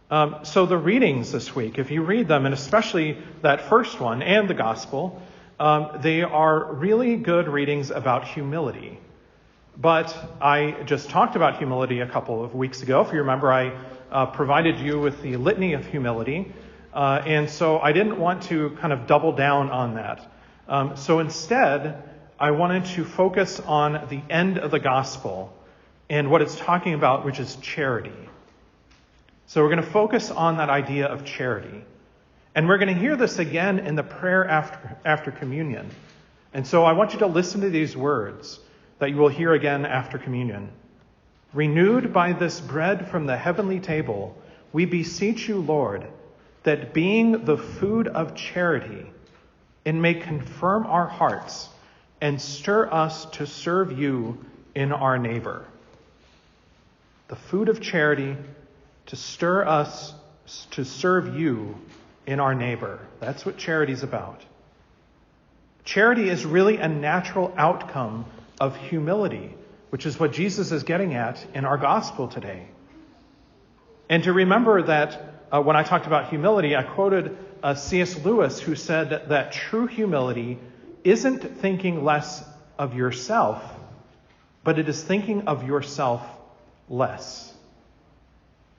So the readings this week, if you read them, and especially that first one and the gospel, they are really good readings about humility. But I just talked about humility a couple of weeks ago. If you remember, I provided you with the litany of humility. And so I didn't want to kind of double down on that. So instead, I wanted to focus on the end of the gospel and what it's talking about, which is charity. So we're going to focus on that idea of charity. And we're going to hear this again in the prayer after communion. And so I want you to listen to these words that you will hear again after communion. Renewed by this bread from the heavenly table, we beseech you, Lord, that being the food of charity, it may confirm our hearts and stir us to serve you in our neighbor. The food of charity to stir us to serve you in our neighbor. That's what charity is about. Charity is really a natural outcome of humility, which is what Jesus is getting at in our gospel today. And to remember that when I talked about humility, I quoted C.S. Lewis, who said that true humility isn't thinking less of yourself, but it is thinking of yourself less.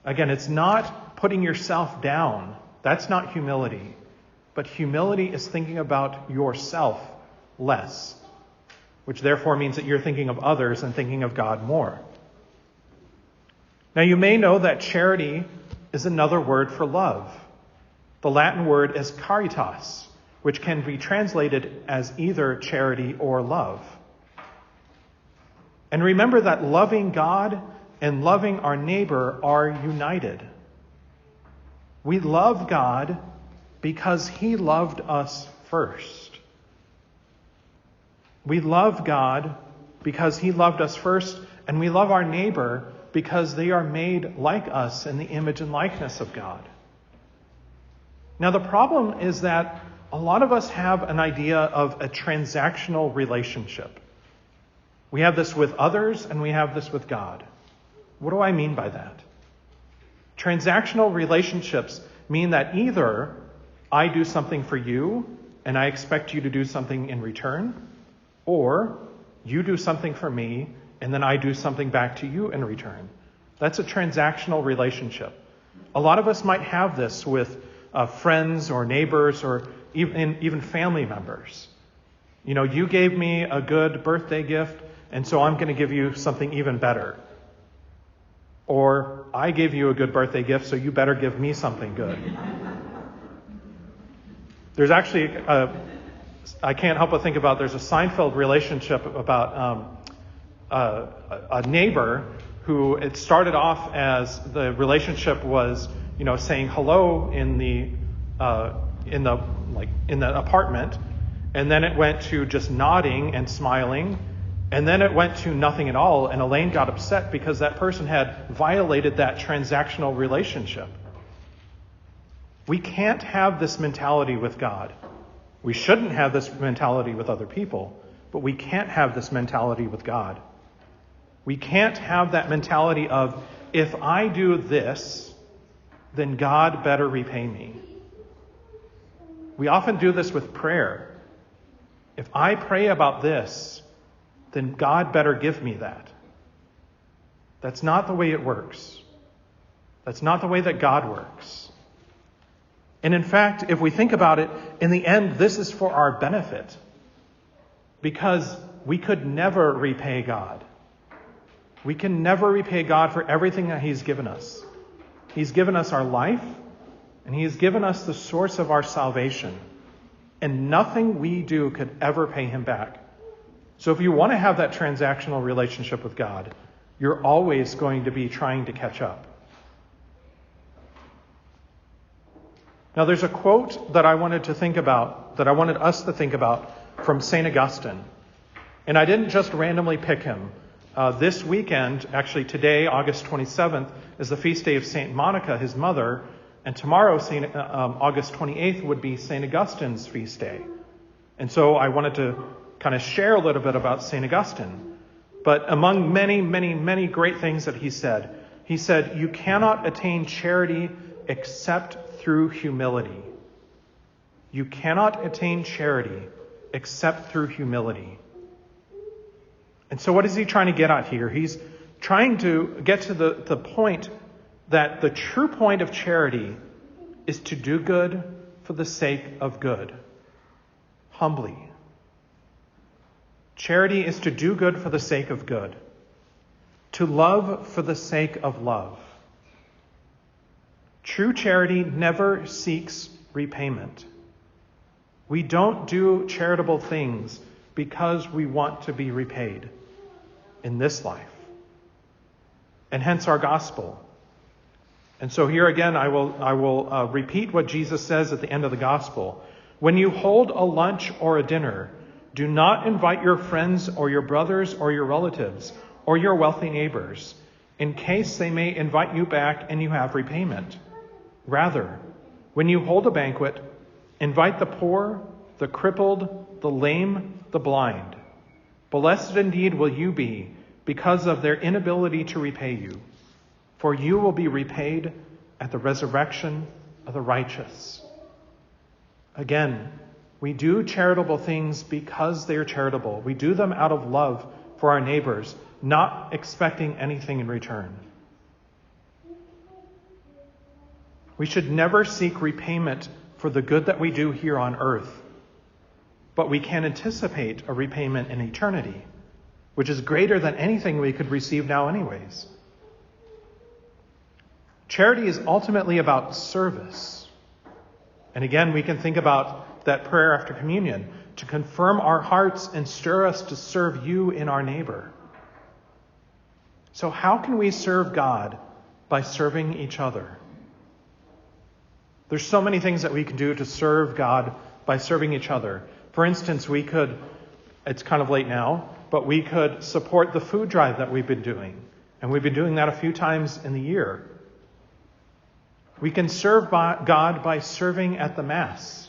Again, it's not putting yourself down. That's not humility. But humility is thinking about yourself less, which therefore means that you're thinking of others and thinking of God more. Now, you may know that charity is another word for love. The Latin word is caritas, which can be translated as either charity or love. And remember that loving God and loving our neighbor are united. We love God because he loved us first. We love God because he loved us first, and we love our neighbor because they are made like us in the image and likeness of God. Now, the problem is that a lot of us have an idea of a transactional relationship. We have this with others and we have this with God. What do I mean by that? Transactional relationships mean that either I do something for you and I expect you to do something in return, or you do something for me and then I do something back to you in return. That's a transactional relationship. A lot of us might have this with friends or neighbors or even family members. You know, you gave me a good birthday gift, and so I'm going to give you something even better. Or I gave you a good birthday gift, so you better give me something good. There's actually, I can't help but think about, there's a Seinfeld relationship about a neighbor who, it started off as the relationship was, you know, saying hello in the apartment, and then it went to just nodding and smiling. And then it went to nothing at all, and Elaine got upset because that person had violated that transactional relationship. We can't have this mentality with God. We shouldn't have this mentality with other people, but we can't have this mentality with God. We can't have that mentality of, if I do this, then God better repay me. We often do this with prayer. If I pray about this, then God better give me that. That's not the way it works. That's not the way that God works. And in fact, if we think about it, in the end, this is for our benefit. Because we could never repay God. We can never repay God for everything that he's given us. He's given us our life, and he has given us the source of our salvation. And nothing we do could ever pay him back. So if you want to have that transactional relationship with God, you're always going to be trying to catch up. Now, there's a quote that I wanted us to think about from St. Augustine. And I didn't just randomly pick him. This weekend, actually today, August 27th, is the feast day of St. Monica, his mother. And tomorrow, August 28th, would be St. Augustine's feast day. And so I wanted to kind of share a little bit about St. Augustine. But among many, many, many great things that he said, you cannot attain charity except through humility. You cannot attain charity except through humility. And so what is he trying to get at here? He's trying to get to the point that the true point of charity is to do good for the sake of good. Humbly. Charity is to do good for the sake of good. To love for the sake of love. True charity never seeks repayment. We don't do charitable things because we want to be repaid in this life. And hence our gospel. And so here again, I will repeat what Jesus says at the end of the gospel. When you hold a lunch or a dinner, do not invite your friends or your brothers or your relatives or your wealthy neighbors, in case they may invite you back and you have repayment. Rather, when you hold a banquet, invite the poor, the crippled, the lame, the blind. Blessed indeed will you be because of their inability to repay you, for you will be repaid at the resurrection of the righteous. Again, we do charitable things because they are charitable. We do them out of love for our neighbors, not expecting anything in return. We should never seek repayment for the good that we do here on earth, but we can anticipate a repayment in eternity, which is greater than anything we could receive now anyways. Charity is ultimately about service. And again, we can think about that prayer after communion, to confirm our hearts and stir us to serve you in our neighbor. So how can we serve God? By serving each other. There's so many things that we can do to serve God by serving each other. For instance, we could, it's kind of late now, but we could support the food drive that we've been doing. And we've been doing that a few times in the year. We can serve God by serving at the Mass.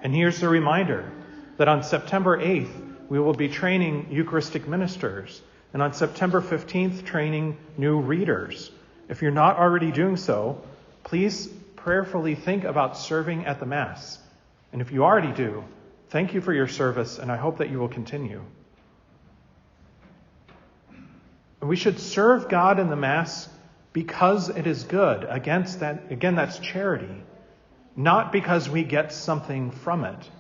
And here's the reminder that on September 8th, we will be training Eucharistic ministers. And on September 15th, training new readers. If you're not already doing so, please prayerfully think about serving at the Mass. And if you already do, thank you for your service, and I hope that you will continue. And we should serve God in the Mass because it is good. Again, that's charity. Not because we get something from it.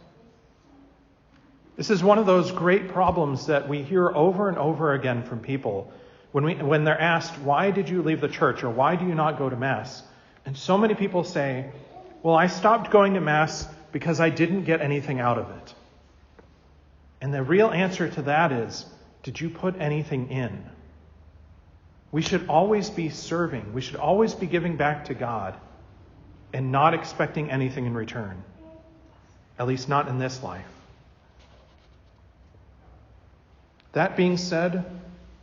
This is one of those great problems that we hear over and over again from people when they're asked, why did you leave the church, or why do you not go to Mass? And so many people say, well, I stopped going to Mass because I didn't get anything out of it. And the real answer to that is, did you put anything in? We should always be serving. We should always be giving back to God and not expecting anything in return. At least not in this life. That being said,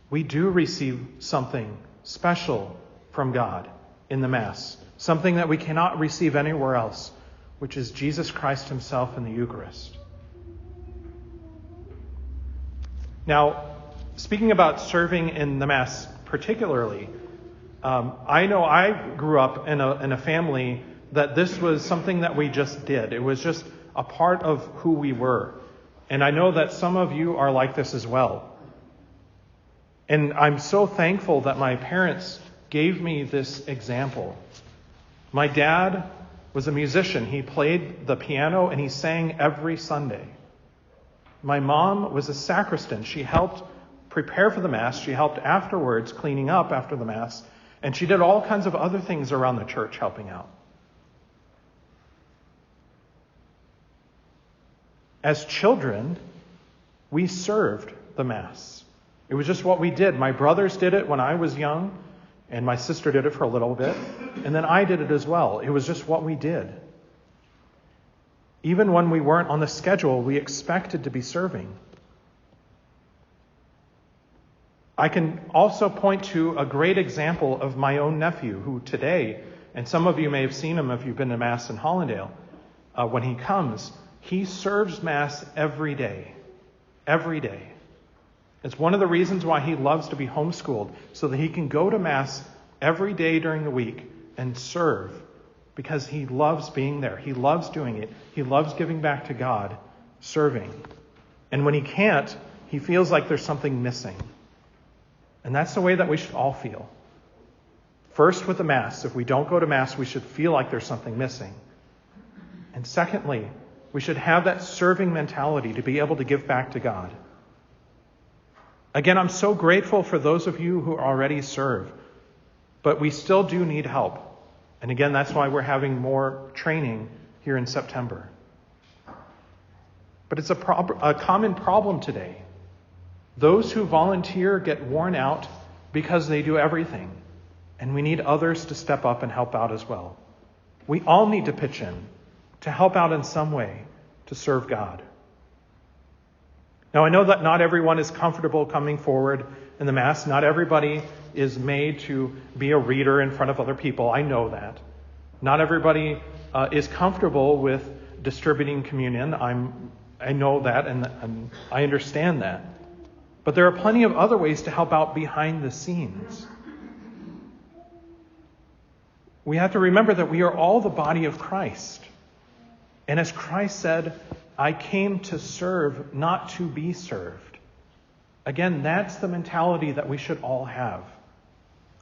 we do receive something special from God in the Mass. Something that we cannot receive anywhere else, which is Jesus Christ himself in the Eucharist. Now, speaking about serving in the Mass particularly, I know I grew up in a family that this was something that we just did. It was just a part of who we were. And I know that some of you are like this as well. And I'm so thankful that my parents gave me this example. My dad was a musician. He played the piano and he sang every Sunday. My mom was a sacristan. She helped prepare for the Mass. She helped afterwards, cleaning up after the Mass. And she did all kinds of other things around the church helping out. As children, we served the Mass. It was just what we did. My brothers did it when I was young, and my sister did it for a little bit, and then I did it as well. It was just what we did. Even when we weren't on the schedule, we expected to be serving. I can also point to a great example of my own nephew, who today, and some of you may have seen him if you've been to Mass in Hollandale, when he comes, he serves Mass every day. Every day. It's one of the reasons why he loves to be homeschooled, so that he can go to Mass every day during the week and serve because he loves being there. He loves doing it. He loves giving back to God, serving. And when he can't, he feels like there's something missing. And that's the way that we should all feel. First, with the Mass. If we don't go to Mass, we should feel like there's something missing. And secondly, we should have that serving mentality to be able to give back to God. Again, I'm so grateful for those of you who already serve, but we still do need help. And again, that's why we're having more training here in September. But it's a common problem today. Those who volunteer get worn out because they do everything, and we need others to step up and help out as well. We all need to pitch in, to help out in some way, to serve God. Now, I know that not everyone is comfortable coming forward in the Mass. Not everybody is made to be a reader in front of other people. I know that. Not everybody is comfortable with distributing communion. I know that, and I understand that. But there are plenty of other ways to help out behind the scenes. We have to remember that we are all the body of Christ. And as Christ said, I came to serve, not to be served. Again, that's the mentality that we should all have.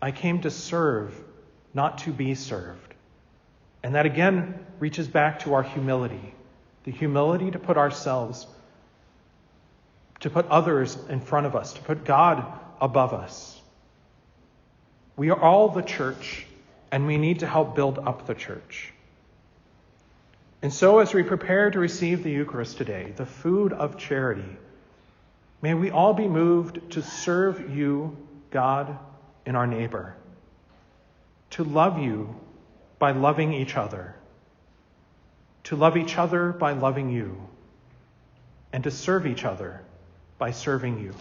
I came to serve, not to be served. And that again reaches back to our humility. The humility to put ourselves, to put others in front of us, to put God above us. We are all the church, and we need to help build up the church. And so as we prepare to receive the Eucharist today, the food of charity, may we all be moved to serve you, God, and our neighbor, to love you by loving each other, to love each other by loving you, and to serve each other by serving you.